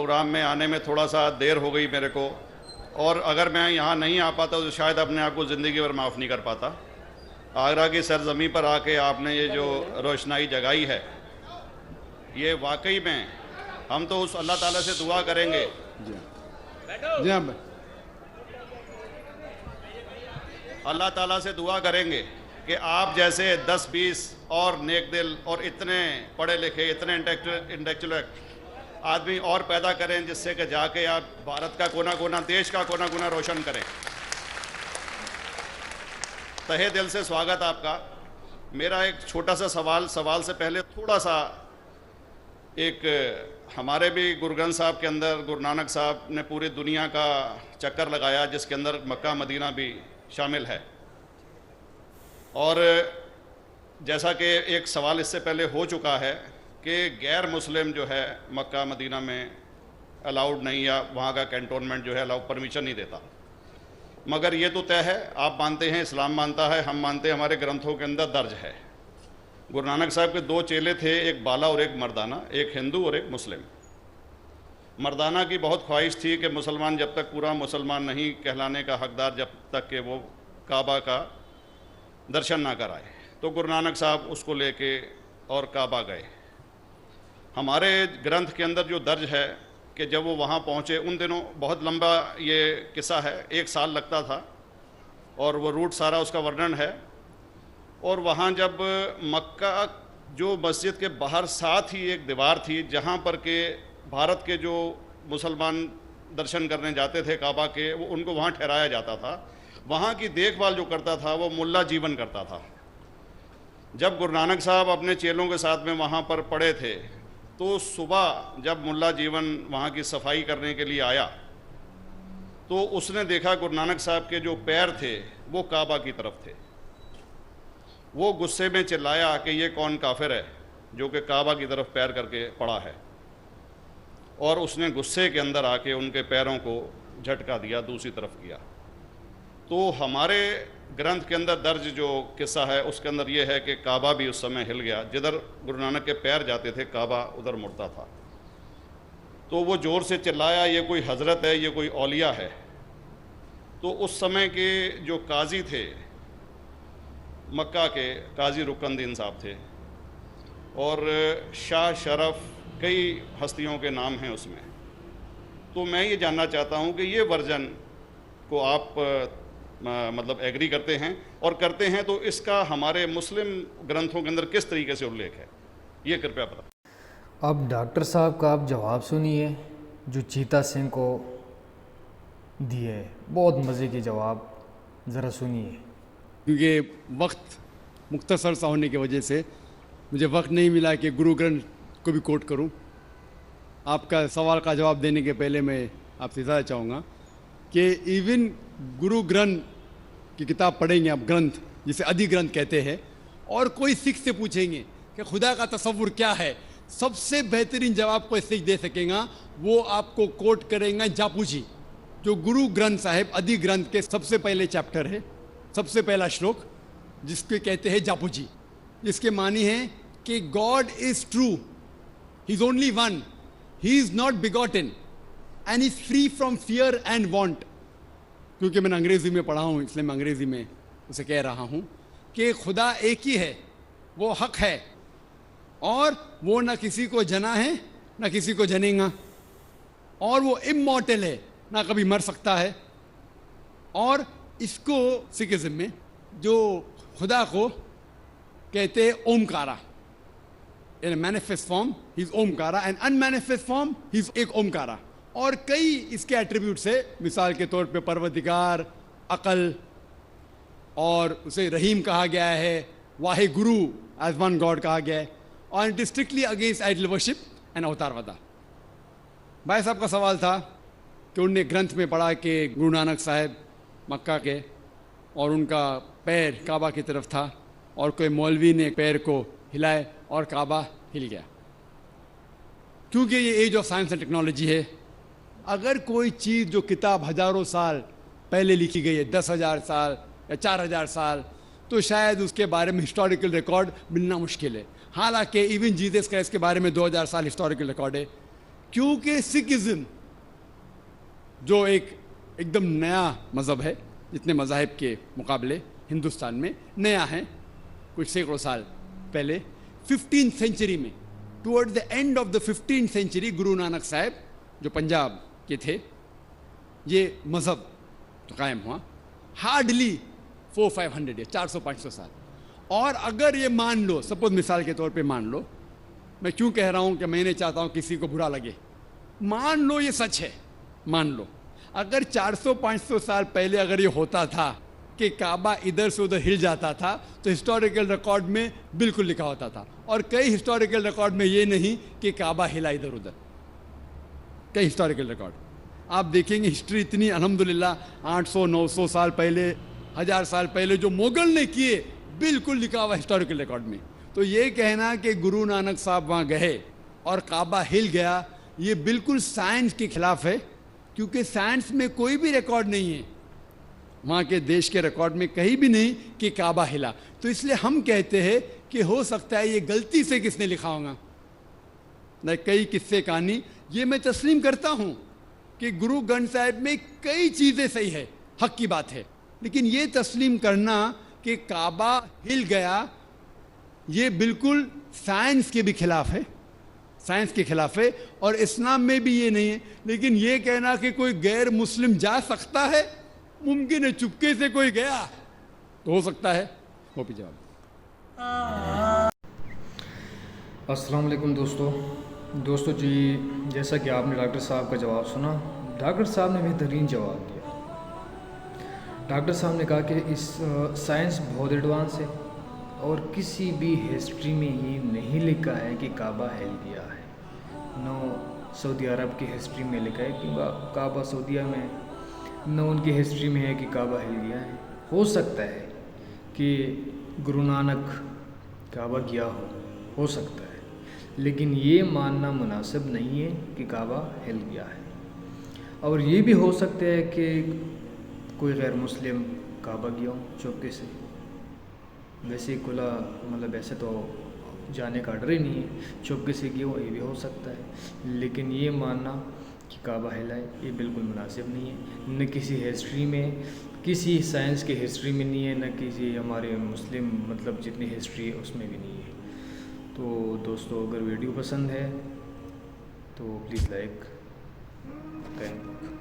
Programme में आने में थोड़ा सा देर हो गई मेरे को, और अगर मैं यहाँ नहीं आ पाता तो शायद अपने आप को ज़िंदगी भर माफ़ नहीं कर पाता। आगरा की सरजमी पर आके आपने ये जो रोशनाई जगाई है, ये वाकई में हम तो उस अल्लाह ताला से दुआ करेंगे। जी हाँ, अल्लाह ताला से दुआ करेंगे कि आप जैसे 10-20 और नेक दिल और इतने पढ़े लिखे, इतने इंटेलेक्चुअल आदमी और पैदा करें, जिससे कि जाके आप भारत का कोना कोना, देश का कोना कोना रोशन करें। तहे दिल से स्वागत आपका। मेरा एक छोटा सा सवाल से पहले थोड़ा सा, एक हमारे भी गुरु ग्रंथ साहब के अंदर गुरु नानक साहब ने पूरी दुनिया का चक्कर लगाया, जिसके अंदर मक्का मदीना भी शामिल है। और जैसा कि एक सवाल इससे पहले हो चुका है कि गैर मुस्लिम जो है मक्का मदीना में अलाउड नहीं, या वहाँ का कैंटोनमेंट जो है अलाउ परमिशन नहीं देता। मगर ये तो तय है, आप मानते हैं, इस्लाम मानता है, हम मानते हैं, हमारे ग्रंथों के अंदर दर्ज है। गुरु नानक साहब के 2 चेले थे, एक बाला और एक मर्दाना, एक हिंदू और एक मुस्लिम। मर्दाना की बहुत ख्वाहिश थी कि मुसलमान जब तक पूरा मुसलमान नहीं कहलाने का हकदार, जब तक कि वो काबा का दर्शन ना कराए, तो गुरु नानक साहब उसको लेके और काबा गए। हमारे ग्रंथ के अंदर जो दर्ज है कि जब वो वहाँ पहुँचे, उन दिनों बहुत लंबा ये किस्सा है, 1 साल लगता था, और वो रूट सारा उसका वर्णन है। और वहाँ जब मक्का, जो मस्जिद के बाहर साथ ही एक दीवार थी, जहाँ पर के भारत के जो मुसलमान दर्शन करने जाते थे काबा के, वो उनको वहाँ ठहराया जाता था। वहाँ की देखभाल जो करता था वो मुल्ला जीवन करता था। जब गुरु नानक साहब अपने चेलों के साथ में वहाँ पर पड़े थे, तो सुबह जब मुल्ला जीवन वहाँ की सफाई करने के लिए आया, तो उसने देखा गुरु नानक साहब के जो पैर थे वो काबा की तरफ थे। वो गुस्से में चिल्लाया कि ये कौन काफिर है जो कि काबा की तरफ पैर करके पड़ा है, और उसने गुस्से के अंदर आके उनके पैरों को झटका दिया, दूसरी तरफ किया। तो हमारे ग्रंथ के अंदर दर्ज जो किस्सा है उसके अंदर ये है कि काबा भी उस समय हिल गया, जिधर गुरु नानक के पैर जाते थे काबा उधर मुड़ता था। तो वो ज़ोर से चिल्लाया, ये कोई हज़रत है, ये कोई औलिया है। तो उस समय के जो काजी थे मक्का के, काजी रुकनुद्दीन साहब थे, और शाह शरफ, कई हस्तियों के नाम हैं उसमें। तो मैं ये जानना चाहता हूँ कि ये वर्जन को आप मतलब एग्री करते हैं, और करते हैं तो इसका हमारे मुस्लिम ग्रंथों के अंदर किस तरीके से उल्लेख है, ये कृपया बताएं। अब डॉक्टर साहब का आप जवाब सुनिए जो चीता सिंह को दिए, बहुत मज़े के जवाब, ज़रा सुनिए। क्योंकि वक्त मुख्तसर सा होने की वजह से मुझे वक्त नहीं मिला कि गुरु ग्रंथ को भी कोट करूं। आपका सवाल का जवाब देने के पहले मैं आपसे ज़्यादा चाहूँगा कि इवन गुरु ग्रंथ की किताब पढ़ेंगे आप, ग्रंथ जिसे आदि ग्रंथ कहते हैं, और कोई सिख से पूछेंगे कि खुदा का तसव्वुर क्या है, सबसे बेहतरीन जवाब कोई सिख दे सकेगा, वो आपको कोट करेंगे जापू जी, जो गुरु ग्रंथ साहिब आदि ग्रंथ के सबसे पहले चैप्टर है, सबसे पहला श्लोक, जिसके कहते हैं जापू जी, जिसके मानी है कि God is true, he is only one, he is not begotten and is free from fear and want. क्योंकि मैंने अंग्रेजी में पढ़ा हूँ इसलिए मैं अंग्रेजी में उसे कह रहा हूँ कि खुदा एक ही है, वो हक है, और वो ना किसी को जना है ना किसी को जनेगा, और वो इमॉर्टल है, ना कभी मर सकता है। और इसको सिखिज्म में जो खुदा को कहते हैं Omkara, in manifest form he is Omkara, and unmanifest form he is एक ओमकारा। और कई इसके एट्रीब्यूट्स है, मिसाल के तौर पे परवरदिगार, अकल, और उसे रहीम कहा गया है, Wahe Guru as one God कहा गया है, और it is strictly against idol worship and अवतारवादा। भाई साहब का सवाल था कि उनने ग्रंथ में पढ़ा कि गुरु नानक साहब मक्का के, और उनका पैर काबा की तरफ था, और कोई मौलवी ने पैर को हिलाए और काबा हिल गया। क्योंकि ये age of science and technology है, अगर कोई चीज़ जो किताब हज़ारों साल पहले लिखी गई है, 10,000 साल या 4,000 साल, तो शायद उसके बारे में हिस्टोरिकल रिकॉर्ड मिलना मुश्किल है। हालांकि इवन जीसस क्राइस्ट के बारे में 2,000 साल हिस्टोरिकल रिकॉर्ड है क्योंकि सिखिज्म जो एकदम नया मज़हब है, जितने मज़ाहिब के मुकाबले हिंदुस्तान में नया है, कुछ सैकड़ों साल पहले 15th सेंचुरी में, toward the end of the 15th century, Guru Nanak साहब जो पंजाब के थे, ये मज़हब तो कायम हुआ। हार्डली 400-500 या 400-500 साल। और अगर ये मान लो, सपोज मिसाल के तौर पे मान लो, मैं क्यों कह रहा हूँ कि मैं नहीं चाहता हूँ किसी को बुरा लगे, मान लो ये सच है, मान लो अगर 400-500 साल पहले अगर ये होता था कि काबा इधर से उधर हिल जाता था, तो हिस्टोरिकल रिकॉर्ड में बिल्कुल लिखा होता था। और कई हिस्टोरिकल रिकॉर्ड में ये नहीं कि काबा हिला इधर उधर, कई हिस्टोरिकल रिकॉर्ड आप देखेंगे। हिस्ट्री इतनी अल्हम्दुलिल्लाह 800-900 साल पहले, 1000 साल पहले जो मुगल ने किए, बिल्कुल लिखा हुआ हिस्टोरिकल रिकॉर्ड में। तो ये कहना कि गुरु नानक साहब वहाँ गए और काबा हिल गया, ये बिल्कुल साइंस के खिलाफ है, क्योंकि साइंस में कोई भी रिकॉर्ड नहीं है, वहाँ के देश के रिकॉर्ड में कहीं भी नहीं कि काबा हिला। तो इसलिए हम कहते हैं कि हो सकता है ये गलती से किसने लिखा होगा न, कई किस्से कहानी। ये मैं तस्लीम करता हूँ कि गुरु ग्रंथ साहिब में कई चीज़ें सही है, हक की बात है, लेकिन ये तस्लीम करना कि काबा हिल गया, ये बिल्कुल साइंस के भी खिलाफ है, साइंस के खिलाफ है। और इस्लाम में भी ये नहीं है। लेकिन ये कहना कि कोई गैर मुस्लिम जा सकता है, मुमकिन है, चुपके से कोई गया तो हो सकता है। वो भी जवाब। अस्सलाम वालेकुम दोस्तों जी, जैसा कि आपने डॉक्टर साहब का जवाब सुना, डॉक्टर साहब ने बेहतरीन जवाब दिया। डॉक्टर साहब ने कहा कि इस साइंस बहुत एडवांस है और किसी भी हिस्ट्री में ये नहीं लिखा है कि काबा हिल गया है। नो सऊदी अरब की हिस्ट्री में लिखा है कि काबा सऊदीया में, न उनकी हिस्ट्री में है कि काबा हिल गया है। हो सकता है कि गुरु नानक काबा गया हो सकता है, लेकिन ये मानना मुनासिब नहीं है कि काबा हिल गया है। और ये भी हो सकता है कि कोई गैर मुस्लिम काबा गया हो चौके से, वैसे खुला मतलब ऐसे तो जाने का डर ही नहीं है, चौके से गया हो, ये भी हो सकता है। लेकिन ये मानना कि काबा हिला है, ये बिल्कुल मुनासिब नहीं है। न किसी हिस्ट्री में, किसी साइंस की हिस्ट्री में नहीं है, न किसी हमारे मुस्लिम मतलब जितनी हिस्ट्री है उसमें भी नहीं है। तो दोस्तों, अगर वीडियो पसंद है तो प्लीज़ लाइक करें।